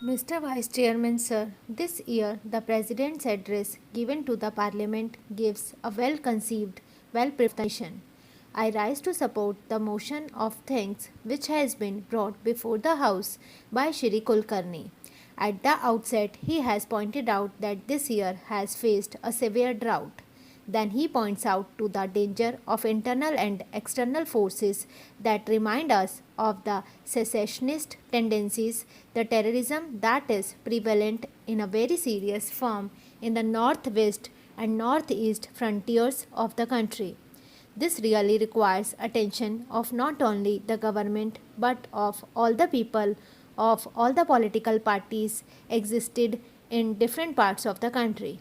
Mr. Vice Chairman, sir, this year the President's address given to the Parliament gives a well conceived, well prepared nation. I rise to support the motion of thanks which has been brought before the House by Shri Kulkarni. At the outset, he has pointed out that this year has faced a severe drought. Then he points out to the danger of internal and external forces that remind us of the secessionist tendencies, the terrorism that is prevalent in a very serious form in the northwest and northeast frontiers of the country. This really requires attention of not only the government but of all the people of all the political parties existed in different parts of the country.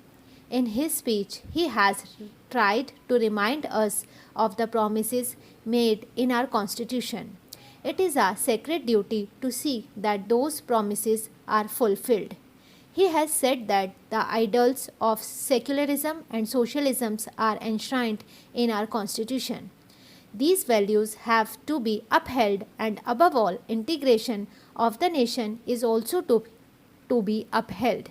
In his speech, he has tried to remind us of the promises made in our Constitution. It is our sacred duty to see that those promises are fulfilled. He has said that the ideals of secularism and socialism are enshrined in our Constitution. These values have to be upheld, and above all, integration of the nation is also to be upheld.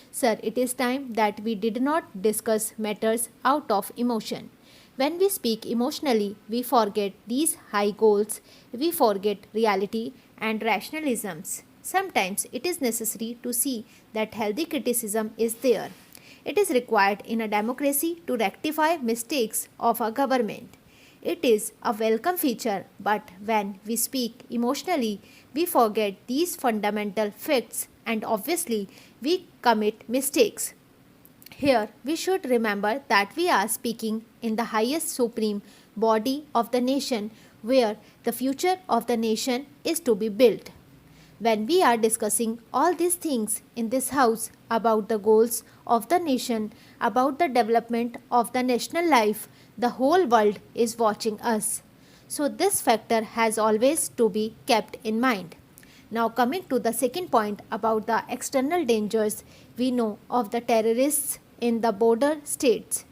Sir, it is time that we did not discuss matters out of emotion. When we speak emotionally, we forget these high goals, we forget reality and rationalisms. Sometimes it is necessary to see that healthy criticism is there. It is required in a democracy to rectify mistakes of a government. It is a welcome feature, but when we speak emotionally, we forget these fundamental facts and obviously we commit mistakes. Here, we should remember that we are speaking in the highest supreme body of the nation where the future of the nation is to be built. When we are discussing all these things in this house about the goals of the nation, about the development of the national life, the whole world is watching us. So, this factor has always to be kept in mind. Now, coming to the second point about the external dangers, we know of the terrorists in the border states.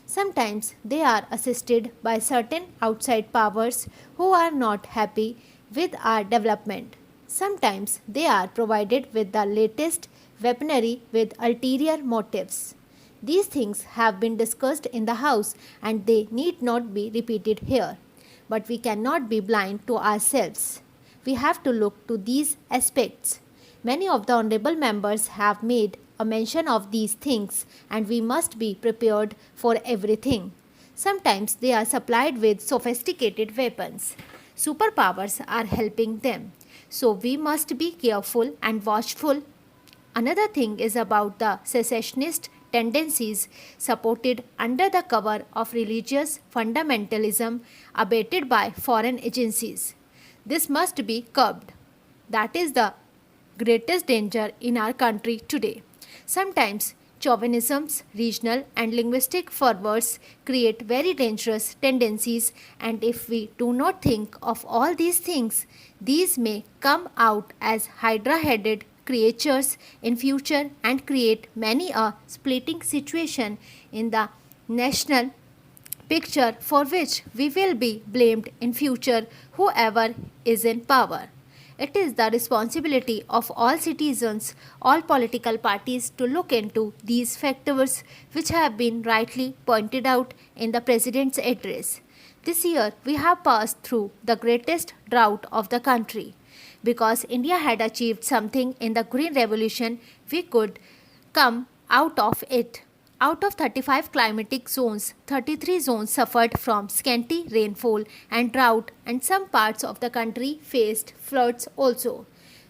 Sometimes they are assisted by certain outside powers who are not happy with our development. Sometimes they are provided with the latest weaponry with ulterior motives. These things have been discussed in the House and they need not be repeated here. But we cannot be blind to ourselves. We have to look to these aspects. Many of the honorable members have made a mention of these things and we must be prepared for everything. Sometimes they are supplied with sophisticated weapons. Superpowers are helping them. So we must be careful and watchful. Another thing is about the secessionist tendencies supported under the cover of religious fundamentalism abated by foreign agencies. This must be curbed. That is the greatest danger in our country today. Sometimes chauvinisms, regional and linguistic fervors create very dangerous tendencies, and if we do not think of all these things, these may come out as hydra-headed creatures in future and create many a splitting situation in the national picture for which we will be blamed in future whoever is in power. It is the responsibility of all citizens, all political parties to look into these factors which have been rightly pointed out in the President's address. This year we have passed through the greatest drought of the country. Because India had achieved something in the Green Revolution, we could come out of it. Out of 35 climatic zones, 33 zones suffered from scanty rainfall and drought, and some parts of the country faced floods also.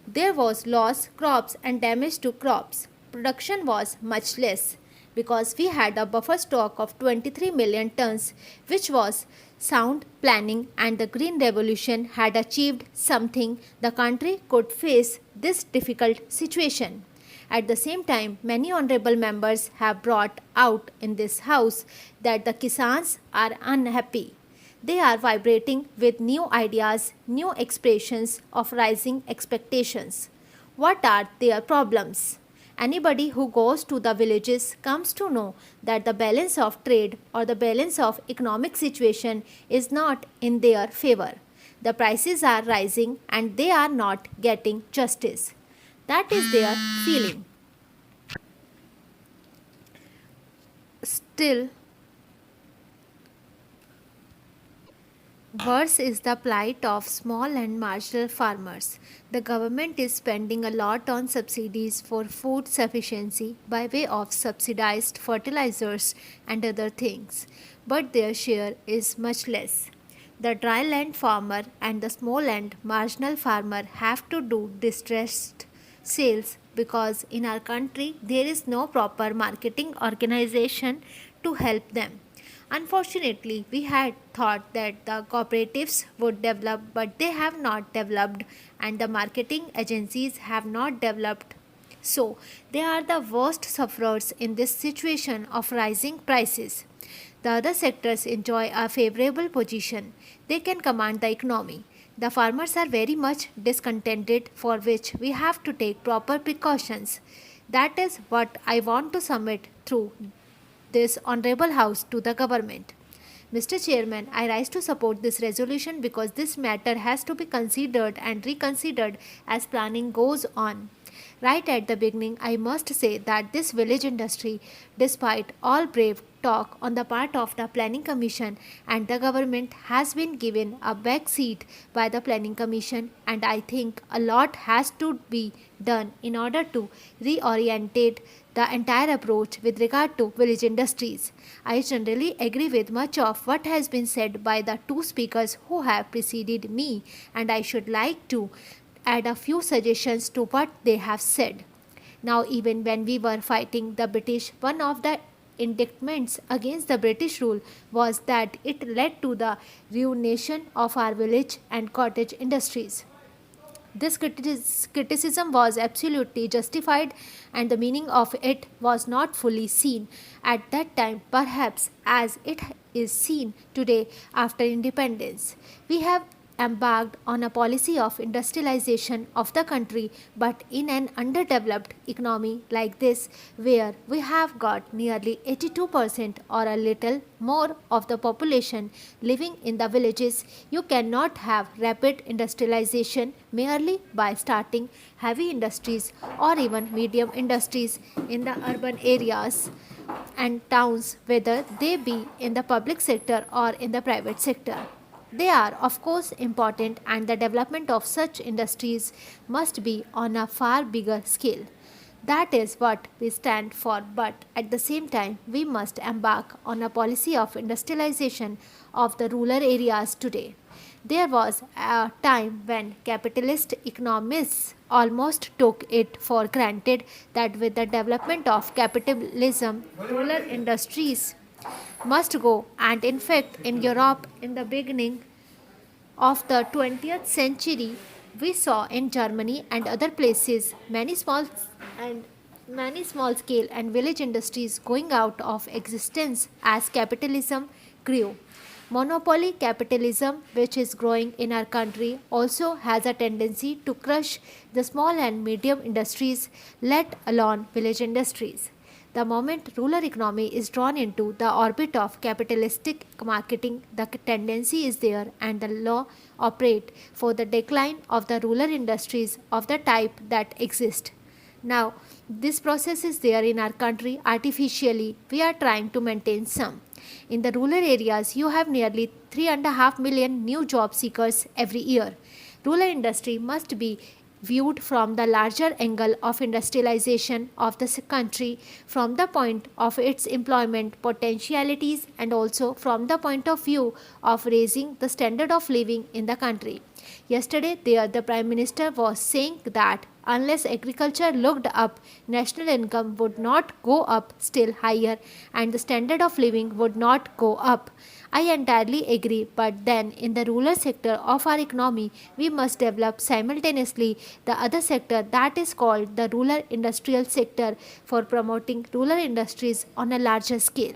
There was loss crops and damage to crops. Production was much less because we had a buffer stock of 23 million tons, which was sound planning, and the Green Revolution had achieved something. The country could face this difficult situation. At the same time, many honorable members have brought out in this house that the Kisans are unhappy. They are vibrating with new ideas, new expressions of rising expectations. What are their problems? Anybody who goes to the villages comes to know that the balance of trade or the balance of economic situation is not in their favor. The prices are rising and they are not getting justice. That is their feeling. Still, worse is the plight of small and marginal farmers. The government is spending a lot on subsidies for food sufficiency by way of subsidized fertilizers and other things, but their share is much less. The dry land farmer and the small and marginal farmer have to do distressed sales because in our country there is no proper marketing organization to help them. Unfortunately, we had thought that the cooperatives would develop, but they have not developed, and the marketing agencies have not developed. So, they are the worst sufferers in this situation of rising prices. The other sectors enjoy a favorable position. They can command the economy. The farmers are very much discontented, for which we have to take proper precautions. That is what I want to submit through this honorable house to the government. Mr. Chairman, I rise to support this resolution because this matter has to be considered and reconsidered as planning goes on. Right at the beginning, I must say that this village industry, despite all brave talk on the part of the Planning Commission and the government, has been given a back seat by the Planning Commission, and I think a lot has to be done in order to reorientate the entire approach with regard to village industries. I generally agree with much of what has been said by the two speakers who have preceded me, and I should like to add a few suggestions to what they have said. Now, even when we were fighting the British, one of the indictments against the British rule was that it led to the ruination of our village and cottage industries. This criticism was absolutely justified, and the meaning of it was not fully seen at that time, perhaps as it is seen today after independence. We have embarked on a policy of industrialization of the country, but in an underdeveloped economy like this, where we have got nearly 82% or a little more of the population living in the villages, you cannot have rapid industrialization merely by starting heavy industries or even medium industries in the urban areas and towns, whether they be in the public sector or in the private sector. They are, of course, important, and the development of such industries must be on a far bigger scale. That is what we stand for, but at the same time, we must embark on a policy of industrialization of the rural areas today. There was a time when capitalist economists almost took it for granted that with the development of capitalism, rural industries must go, and in fact in Europe in the beginning of the 20th century we saw in Germany and other places and many small scale and village industries going out of existence as capitalism grew. Monopoly capitalism, which is growing in our country, also has a tendency to crush the small and medium industries, let alone village industries. The moment rural economy is drawn into the orbit of capitalistic marketing, the tendency is there and the law operate for the decline of the rural industries of the type that exist. Now, this process is there in our country artificially. We are trying to maintain some. In the rural areas, you have nearly 3.5 million new job seekers every year. Rural industry must be viewed from the larger angle of industrialization of the country, from the point of its employment potentialities, and also from the point of view of raising the standard of living in the country. Yesterday, there the Prime Minister was saying that unless agriculture looked up, national income would not go up still higher and the standard of living would not go up. I entirely agree, but then in the rural sector of our economy, we must develop simultaneously the other sector that is called the rural industrial sector for promoting rural industries on a larger scale.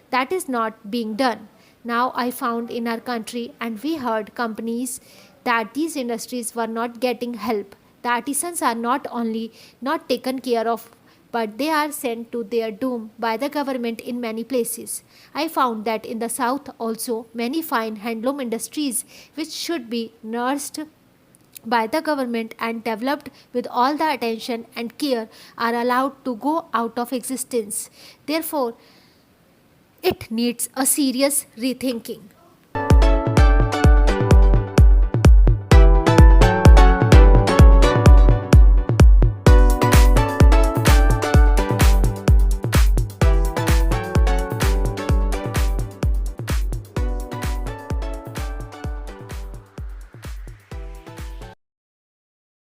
That is not being done. Now I found in our country and we heard companies that these industries were not getting help. The artisans are not only not taken care of, but they are sent to their doom by the government in many places. I found that in the south also many fine handloom industries which should be nursed by the government and developed with all the attention and care are allowed to go out of existence. Therefore, it needs a serious rethinking.